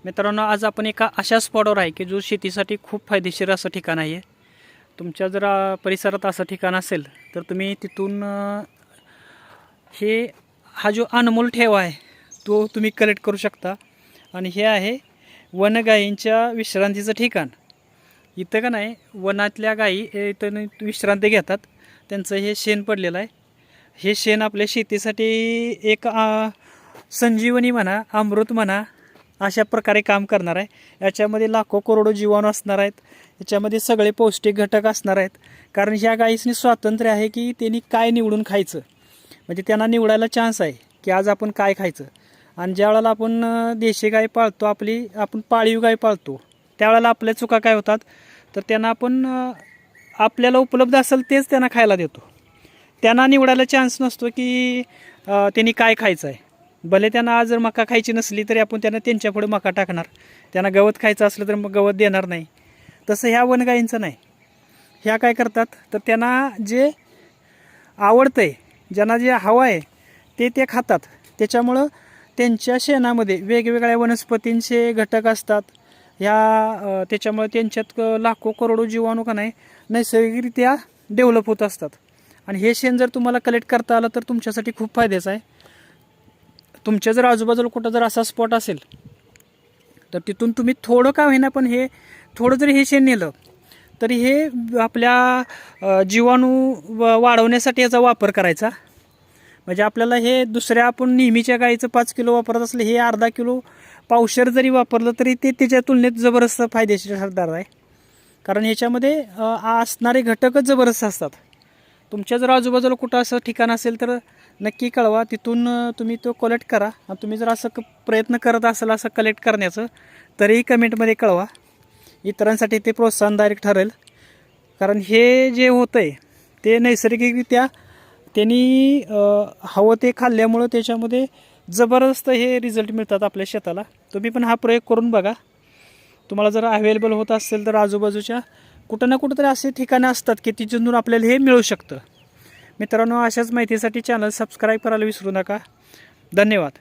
मित्रांनो, आज आपण एका अशा स्पॉटवर आहे की जो शेतीसाठी खूप फायदेशीर असं ठिकाण आहे. तुमच्या जर परिसरात असं ठिकाण असेल तर तुम्ही तिथून हा जो अनमोल ठेवा आहे तो तुम्ही कलेक्ट करू शकता. आणि हे आहे वनगायींच्या विश्रांतीचं ठिकाण. इथं का नाही, वनातल्या गायी इथं विश्रांती घेतात. त्यांचं हे शेण पडलेलं आहे. हे शेण आपल्या शेतीसाठी एक संजीवनी म्हणा, अमृत म्हणा, अशा प्रकारे काम करणार आहे. याच्यामध्ये लाखो करोडो जीवाणू असणार आहेत. याच्यामध्ये सगळे पौष्टिक घटक असणार आहेत. कारण ह्या गायीसनी स्वातंत्र्य आहे की त्यांनी काय निवडून खायचं. म्हणजे त्यांना निवडायला चान्स आहे की आज आपण काय खायचं. आणि ज्या वेळेला आपण देशी गाय पाळतो, आपण पाळीव गाय पाळतो, त्यावेळेला आपल्या चुका काय होतात, तर त्यांना आपण आपल्याला उपलब्ध असेल तेच त्यांना खायला देतो. त्यांना निवडायला चान्स नसतो की त्यांनी काय खायचं आहे. भले त्यांना आज जर मका खायची नसली तरी आपण त्यांना त्यांच्यापुढे मका टाकणार. त्यांना गवत खायचं असलं तर मग गवत देणार नाही. तसं ह्या वनगायींचं नाही. ह्या काय करतात, तर त्यांना जे आवडतं आहे, ज्यांना जे हवं आहे ते खातात. त्याच्यामुळं त्यांच्या शेणामध्ये वेगवेगळ्या वनस्पतींचे घटक असतात. त्याच्यामुळे त्यांच्यात लाखो करोडो जीवाणू का नाही नैसर्गिकरित्या डेव्हलप होत असतात. आणि हे शेण जर तुम्हाला कलेक्ट करता आलं तर तुमच्यासाठी खूप फायद्याचं आहे. तुमच्या जर आजूबाजूला कुठं जर असा स्पॉट असेल तर तिथून तुम्ही थोडं का होईना पण हे थोडं जरी हे शेण नेलं तरी हे आपल्या जीवाणू वाढवण्यासाठी याचा वापर करायचा. म्हणजे आपल्याला हे दुसऱ्या आपण नेहमीच्या गाईचं 5 किलो वापरत असलं हे अर्धा किलो पावशेर जरी वापरलं तरी ते त्याच्या तुलनेत जबरदस्त फायदेशीर ठरणार आहे. कारण ह्याच्यामध्ये असणारे घटकच जबरदस्त असतात. तुमच्या जर आजूबाजूला कुठं असं ठिकाण असेल तर नक्की कळवा. तिथून तुम्ही तो कलेक्ट करा. आणि तुम्ही जर असं प्रयत्न करत असाल असं कलेक्ट करण्याचं तरीही कमेंटमध्ये कळवा. इतरांसाठी ते प्रोत्साहनदायक ठरेल. कारण हे जे होतं आहे ते नैसर्गिकरित्या त्यांनी हवं ते खाल्ल्यामुळं त्याच्यामध्ये जबरदस्त हे रिझल्ट मिळतात आपल्या शेताला. तुम्ही पण हा प्रयोग करून बघा. तुम्हाला जर अवेलेबल होत असेल तर आजूबाजूच्या कुठं ना कुठं तरी असे ठिकाणं असतात की तिथून आपल्याला हे मिळू शकतं. मित्रांनो, अशाच माहितीसाठी चॅनल सबस्क्राईब करायला विसरू नका. धन्यवाद.